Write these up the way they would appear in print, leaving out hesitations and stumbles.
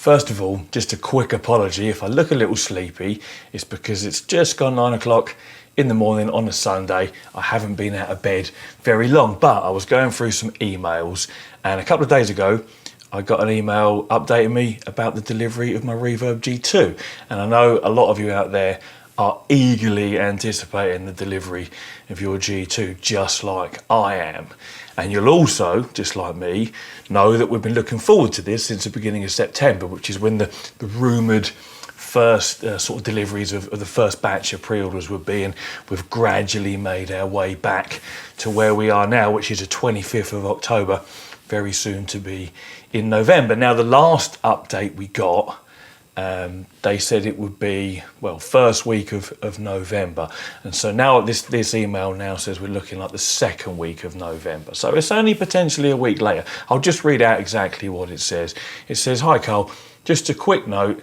First of all, just a quick apology. If I look a little sleepy, it's because it's just gone 9 o'clock in the morning on a Sunday. I haven't been out of bed very long, but I was going through some emails, and a couple of days ago, I got an email updating me about the delivery of my Reverb G2. And I know a lot of you out there are eagerly anticipating the delivery of your G2, just like I am. And you'll also, just like me, know that we've been looking forward to this since the beginning of September, which is when the rumoured first sort of deliveries of the first batch of pre-orders would be, and we've gradually made our way back to where we are now, which is the 25th of October, very soon to be in November. Now, the last update we got, they said it would be, well, first week of November. And so now this email now says we're looking like the second week of November. So it's only potentially a week later. I'll just read out exactly what it says. It says, "Hi Carl, just a quick note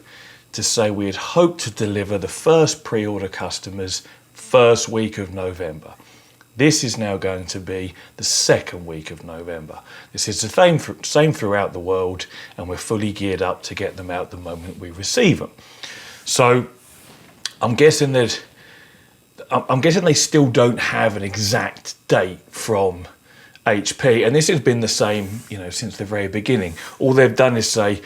to say we had hoped to deliver the first pre-order customers first week of November. This is now going to be the second week of November. This is the same throughout the world, and we're fully geared up to get them out the moment we receive them." So I'm guessing they still don't have an exact date from HP, and this has been the same, since the very beginning. All they've done is say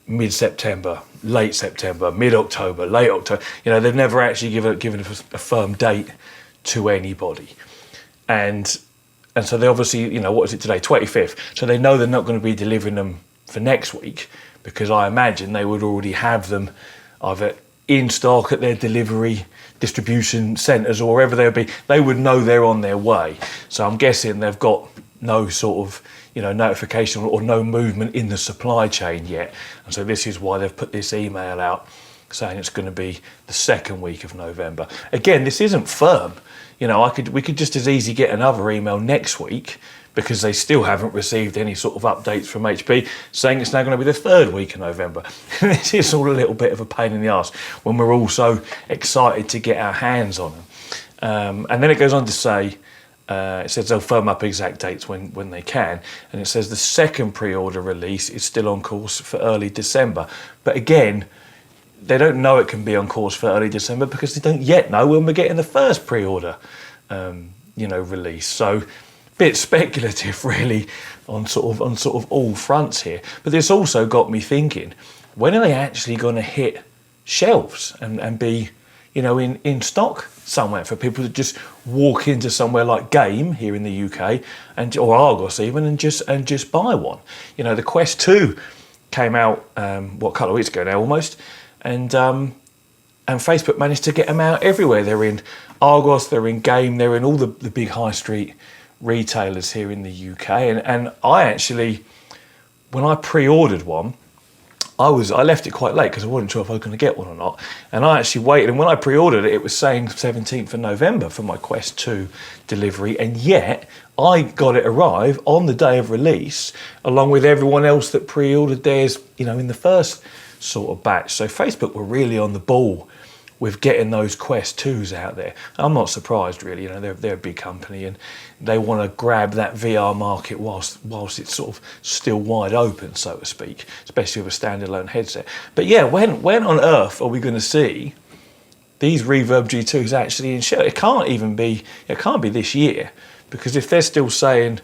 mid-September, late September, mid-October, late October. They've never actually given a firm date to anybody. And so they obviously, what is it today, 25th? So they know they're not going to be delivering them for next week, because I imagine they would already have them either in stock at their delivery distribution centres or wherever they'll be. They would know they're on their way. So I'm guessing they've got no sort of, notification or no movement in the supply chain yet. And so this is why they've put this email out saying it's going to be the second week of November. Again, this isn't firm. We could just as easy get another email next week, because they still haven't received any sort of updates from HP saying it's now going to be the third week of November. This is all a little bit of a pain in the arse when we're all so excited to get our hands on them. And then it goes on to say, it says they'll firm up exact dates when they can. And it says the second pre-order release is still on course for early December. But again, they don't know it can be on course for early December because they don't yet know when we're getting the first pre-order, release. So, bit speculative, really, on sort of all fronts here. But this also got me thinking: when are they actually going to hit shelves and be, in stock somewhere for people to just walk into somewhere like Game here in the UK or Argos even and just buy one? The Quest 2 came out a couple of weeks ago now almost. And Facebook managed to get them out everywhere. They're in Argos, they're in Game, they're in all the big high street retailers here in the UK. And I actually, when I pre-ordered one, I left it quite late because I wasn't sure if I was going to get one or not. And I actually waited, and when I pre-ordered it, it was saying 17th of November for my Quest 2 delivery. And yet I got it arrive on the day of release, along with everyone else that pre-ordered theirs, in the first sort of batch. So Facebook were really on the ball with getting those Quest 2s out there. I'm not surprised, really. They're a big company and they want to grab that VR market whilst it's sort of still wide open, so to speak, especially with a standalone headset. But yeah, when on earth are we going to see these Reverb G2s actually in show? It can't be this year, because if they're still saying,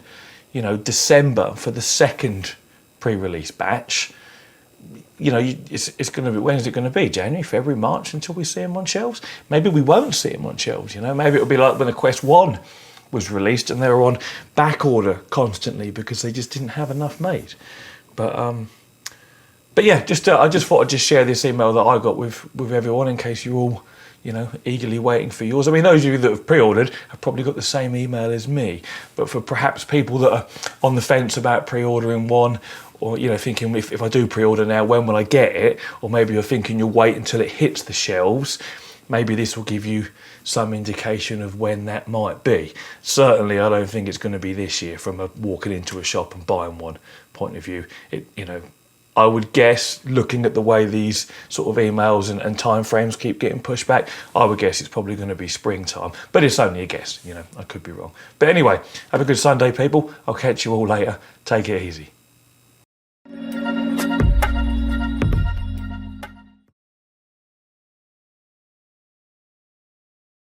December for the second pre-release batch, it's going to be, when is it going to be? January, February, March until we see them on shelves? Maybe we won't see them on shelves, Maybe it'll be like when the Quest 1 was released and they were on back order constantly because they just didn't have enough made. But yeah, I just thought I'd just share this email that I got with everyone in case you're all, eagerly waiting for yours. I mean, those of you that have pre-ordered have probably got the same email as me. But for perhaps people that are on the fence about pre-ordering one, or thinking if I do pre-order now, when will I get it? Or maybe you're thinking you'll wait until it hits the shelves. Maybe this will give you some indication of when that might be. Certainly, I don't think it's going to be this year from a walking into a shop and buying one point of view. I would guess, looking at the way these sort of emails and time frames keep getting pushed back, I would guess it's probably going to be springtime. But it's only a guess, I could be wrong. But anyway, have a good Sunday, people. I'll catch you all later. Take it easy.